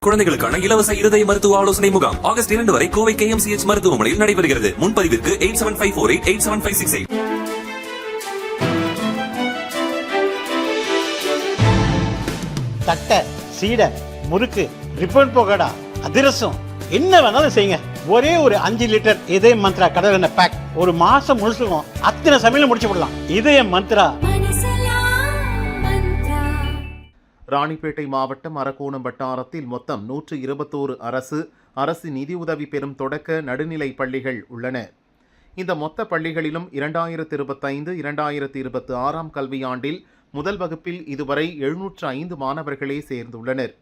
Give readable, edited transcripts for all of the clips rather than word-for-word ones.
குழந்தைகளுக்கான இலவச இருதய மருத்துவ ஆலோசனை முகாம் ஆகஸ்ட் 2 வரை கோவை KMCH மருத்துவமனையில் நடைபெறுகிறது. முன்பதிவிற்கு 8754887568. தட்டை, சீடை, முறுக்கு, ரிப்பன் பகோடா, அதிரசம் என்ன வேணாலும் செய்யுங்க. ஒரே ஒரு 5 லிட்டர் இதய மந்த்ரா கடல் எண்ணெய் பேக் ஒரு மாசம் முழுசுக்கும் அத்தனை சமையல முடிச்சு விடலாம். இதய மந்த்ரா. ராணிப்பேட்டை மாவட்டம் அரக்கோணம் வட்டாரத்தில் மொத்தம் 121 அரசு நிதியுதவி பெறும் தொடக்க நடுநிலை பள்ளிகள் உள்ளன. இந்த மொத்த பள்ளிகளிலும் 2025-2026 கல்வியாண்டில் முதல் வகுப்பில் இதுவரை 705 மாணவர்களே சேர்ந்துள்ளனர்.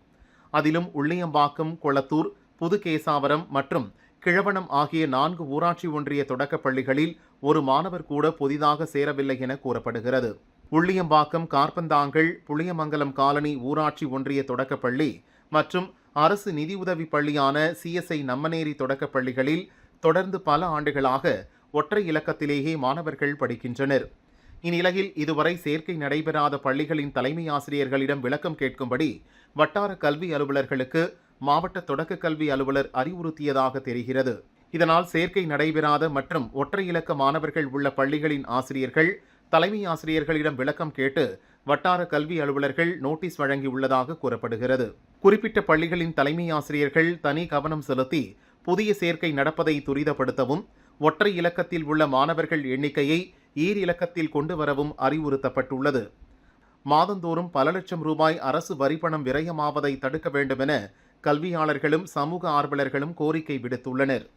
அதிலும் உள்ளியம்பாக்கம், கொளத்தூர், புதுகேசாவரம் மற்றும் கிழவனம் ஆகிய 4 ஊராட்சி ஒன்றிய தொடக்கப் பள்ளிகளில் ஒரு மாணவர் கூட புதிதாக சேரவில்லை என கூறப்படுகிறது. உள்ளியம்பாக்கம், கார்பந்தாங்கல், புளியமங்கலம் காலனி ஊராட்சி ஒன்றிய தொடக்கப்பள்ளி மற்றும் அரசு நிதியுதவி பள்ளியான CSI நம்மனேரி தொடக்கப் பள்ளிகளில் தொடர்ந்து பல ஆண்டுகளாக ஒற்றை இலக்கத்திலேயே மாணவர்கள் படிக்கின்றனர். இந்நிலையில் இதுவரை சேர்க்கை நடைபெறாத பள்ளிகளின் தலைமை ஆசிரியர்களிடம் விளக்கம் கேட்கும்படி வட்டார கல்வி அலுவலர்களுக்கு மாவட்ட தொடக்க கல்வி அலுவலர் அறிவுறுத்தியதாக தெரிகிறது. இதனால் சேர்க்கை நடைபெறாத மற்றும் ஒற்றை இலக்க மாணவர்கள் உள்ள பள்ளிகளின் ஆசிரியர்கள் தலைமை ஆசிரியர்களிடம் விளக்கம் கேட்டு வட்டார கல்வி அலுவலர்கள் நோட்டீஸ் வழங்கியுள்ளதாக கூறப்படுகிறது. குறிப்பிட்ட பள்ளிகளின் தலைமை ஆசிரியர்கள் தனி கவனம் செலுத்தி புதிய சேர்க்கை நடப்பதை துரிதப்படுத்தவும், ஒற்றை இலக்கத்தில் உள்ள மாணவர்கள் எண்ணிக்கையை ஈர் இலக்கத்தில் கொண்டு வரவும் அறிவுறுத்தப்பட்டுள்ளது. மாதந்தோறும் பல லட்சம் ரூபாய் அரசு வரிப்பணம் விரயமாவதை தடுக்க வேண்டும் என கல்வியாளர்களும் சமூக ஆர்வலர்களும் கோரிக்கை விடுத்துள்ளனர்.